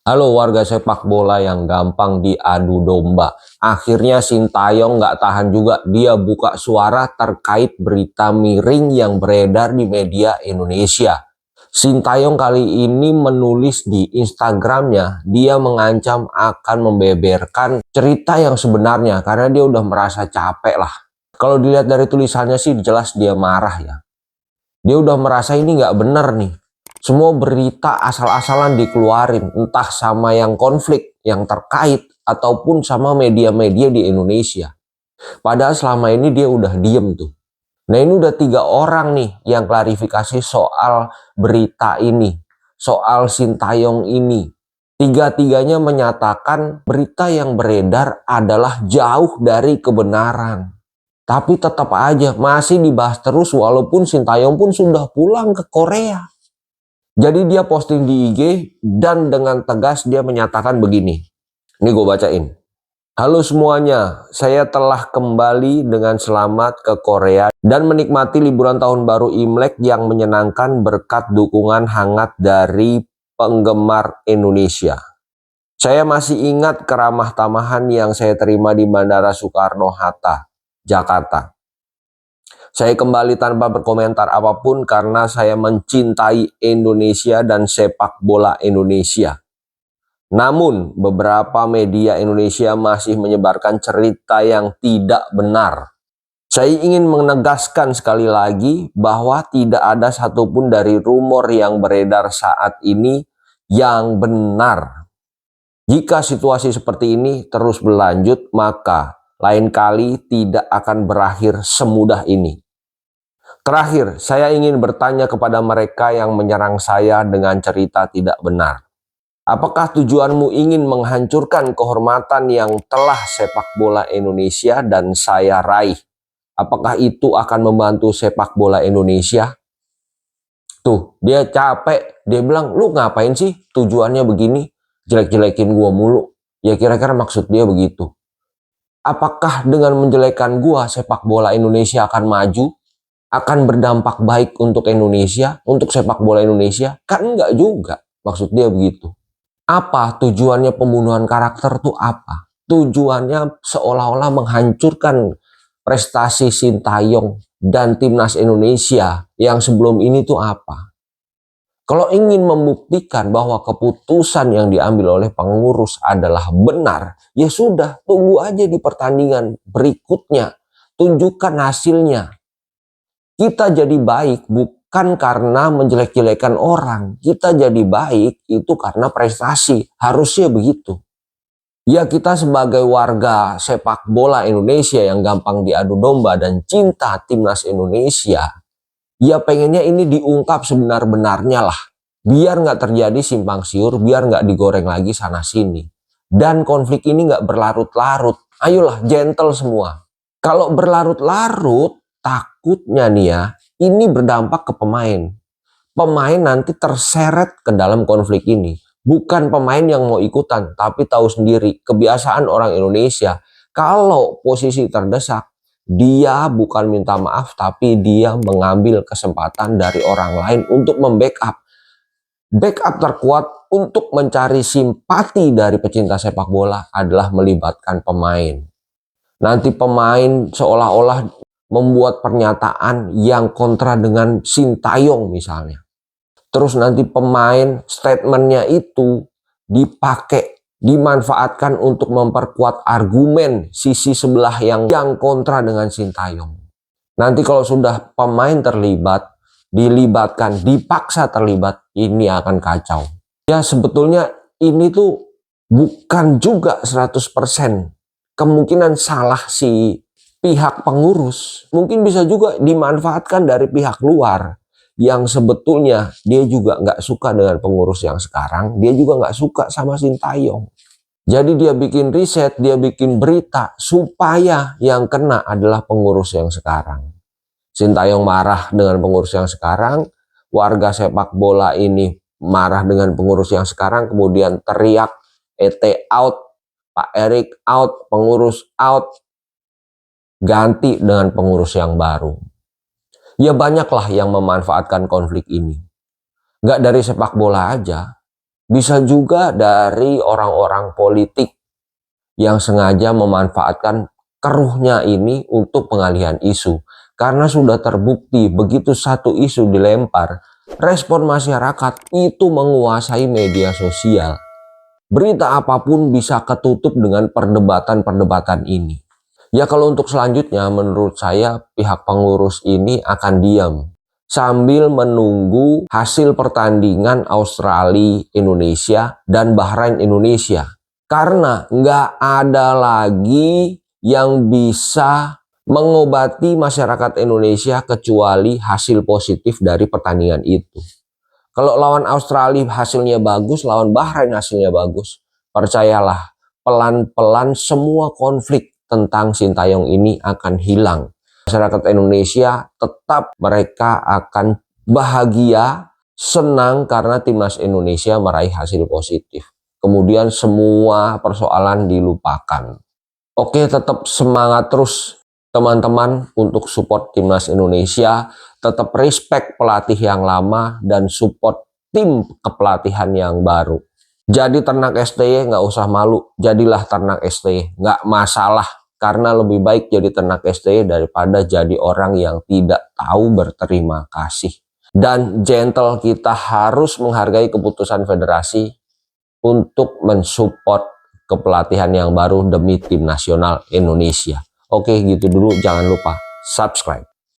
Halo warga sepak bola yang gampang diadu domba. Akhirnya Sintayong nggak tahan juga. Dia buka suara terkait berita miring yang beredar di media Indonesia. Sintayong kali ini menulis di Instagramnya, dia mengancam akan membeberkan cerita yang sebenarnya karena dia udah merasa capek lah. Kalau dilihat dari tulisannya sih jelas dia marah ya. Dia udah merasa ini nggak bener nih. Semua berita asal-asalan dikeluarin, entah sama yang konflik, yang terkait, ataupun sama media-media di Indonesia. Padahal selama ini dia udah diem tuh. Nah ini udah 3 orang nih yang klarifikasi soal berita ini, soal Sintayong ini. Tiga-tiganya menyatakan berita yang beredar adalah jauh dari kebenaran. Tapi tetap aja masih dibahas terus walaupun Sintayong pun sudah pulang ke Korea. Jadi dia posting di IG dan dengan tegas dia menyatakan begini. Ini gue bacain. Halo semuanya, saya telah kembali dengan selamat ke Korea dan menikmati liburan tahun baru Imlek yang menyenangkan berkat dukungan hangat dari penggemar Indonesia. Saya masih ingat keramah tamahan yang saya terima di Bandara Soekarno-Hatta, Jakarta. Saya kembali tanpa berkomentar apapun karena saya mencintai Indonesia dan sepak bola Indonesia. Namun, beberapa media Indonesia masih menyebarkan cerita yang tidak benar. Saya ingin menegaskan sekali lagi bahwa tidak ada satupun dari rumor yang beredar saat ini yang benar. Jika situasi seperti ini terus berlanjut, maka lain kali tidak akan berakhir semudah ini. Terakhir, saya ingin bertanya kepada mereka yang menyerang saya dengan cerita tidak benar. Apakah tujuanmu ingin menghancurkan kehormatan yang telah sepak bola Indonesia dan saya raih? Apakah itu akan membantu sepak bola Indonesia? Tuh, dia capek. Dia bilang, lu ngapain sih tujuannya begini? Jelek-jelekin gua mulu. Ya kira-kira maksud dia begitu. Apakah dengan menjelekan gua sepak bola Indonesia akan maju? Akan berdampak baik untuk Indonesia, untuk sepak bola Indonesia? Kan enggak juga, maksud dia begitu. Apa tujuannya pembunuhan karakter tuh apa? Tujuannya seolah-olah menghancurkan prestasi Sintayong dan timnas Indonesia yang sebelum ini tuh apa? Kalau ingin membuktikan bahwa keputusan yang diambil oleh pengurus adalah benar, ya sudah, tunggu aja di pertandingan berikutnya. Tunjukkan hasilnya. Kita jadi baik bukan karena menjelek-jelekan orang. Kita jadi baik itu karena prestasi. Harusnya begitu. Ya kita sebagai warga sepak bola Indonesia yang gampang diadu domba dan cinta timnas Indonesia. Ya pengennya ini diungkap sebenar-benarnya lah. Biar nggak terjadi simpang siur, biar nggak digoreng lagi sana sini. Dan konflik ini nggak berlarut-larut. Ayolah gentle semua. Kalau berlarut-larut, takutnya nih ya, ini berdampak ke pemain. Pemain nanti terseret ke dalam konflik ini. Bukan pemain yang mau ikutan, tapi tahu sendiri kebiasaan orang Indonesia. Kalau posisi terdesak, dia bukan minta maaf, tapi dia mengambil kesempatan dari orang lain untuk membackup. Backup terkuat untuk mencari simpati dari pecinta sepak bola adalah melibatkan pemain. Nanti pemain seolah-olah membuat pernyataan yang kontra dengan Sintayong misalnya. Terus nanti pemain statementnya itu dipakai, dimanfaatkan untuk memperkuat argumen sisi sebelah yang kontra dengan Sintayong. Nanti kalau sudah pemain terlibat, dilibatkan, dipaksa terlibat, ini akan kacau. Ya sebetulnya ini tuh bukan juga 100%. Kemungkinan salah si pihak pengurus, mungkin bisa juga dimanfaatkan dari pihak luar yang sebetulnya dia juga nggak suka dengan pengurus yang sekarang, dia juga nggak suka sama Sintayong. Jadi dia bikin riset, dia bikin berita supaya yang kena adalah pengurus yang sekarang. Sintayong marah dengan pengurus yang sekarang, warga sepak bola ini marah dengan pengurus yang sekarang, kemudian teriak ET out, Pak Erik out, pengurus out, ganti dengan pengurus yang baru. Ya banyaklah yang memanfaatkan konflik ini. Nggak dari sepak bola aja. Bisa juga dari orang-orang politik yang sengaja memanfaatkan keruhnya ini untuk pengalihan isu. Karena sudah terbukti begitu satu isu dilempar, respon masyarakat itu menguasai media sosial. Berita apapun bisa ketutup dengan perdebatan-perdebatan ini. Ya kalau untuk selanjutnya menurut saya pihak pengurus ini akan diam sambil menunggu hasil pertandingan Australia Indonesia dan Bahrain Indonesia. Karena nggak ada lagi yang bisa mengobati masyarakat Indonesia kecuali hasil positif dari pertandingan itu. Kalau lawan Australia hasilnya bagus, lawan Bahrain hasilnya bagus, percayalah pelan-pelan semua konflik tentang Sintayong ini akan hilang. Masyarakat Indonesia tetap mereka akan bahagia, senang karena timnas Indonesia meraih hasil positif. Kemudian semua persoalan dilupakan. Oke, tetap semangat terus teman-teman untuk support timnas Indonesia, tetap respect pelatih yang lama dan support tim kepelatihan yang baru. Jadi ternak STY nggak usah malu, jadilah ternak STY, nggak masalah. Karena lebih baik jadi ternak STY daripada jadi orang yang tidak tahu berterima kasih. Dan gentle, kita harus menghargai keputusan federasi untuk mensupport kepelatihan yang baru demi tim nasional Indonesia. Oke, gitu dulu. Jangan lupa subscribe.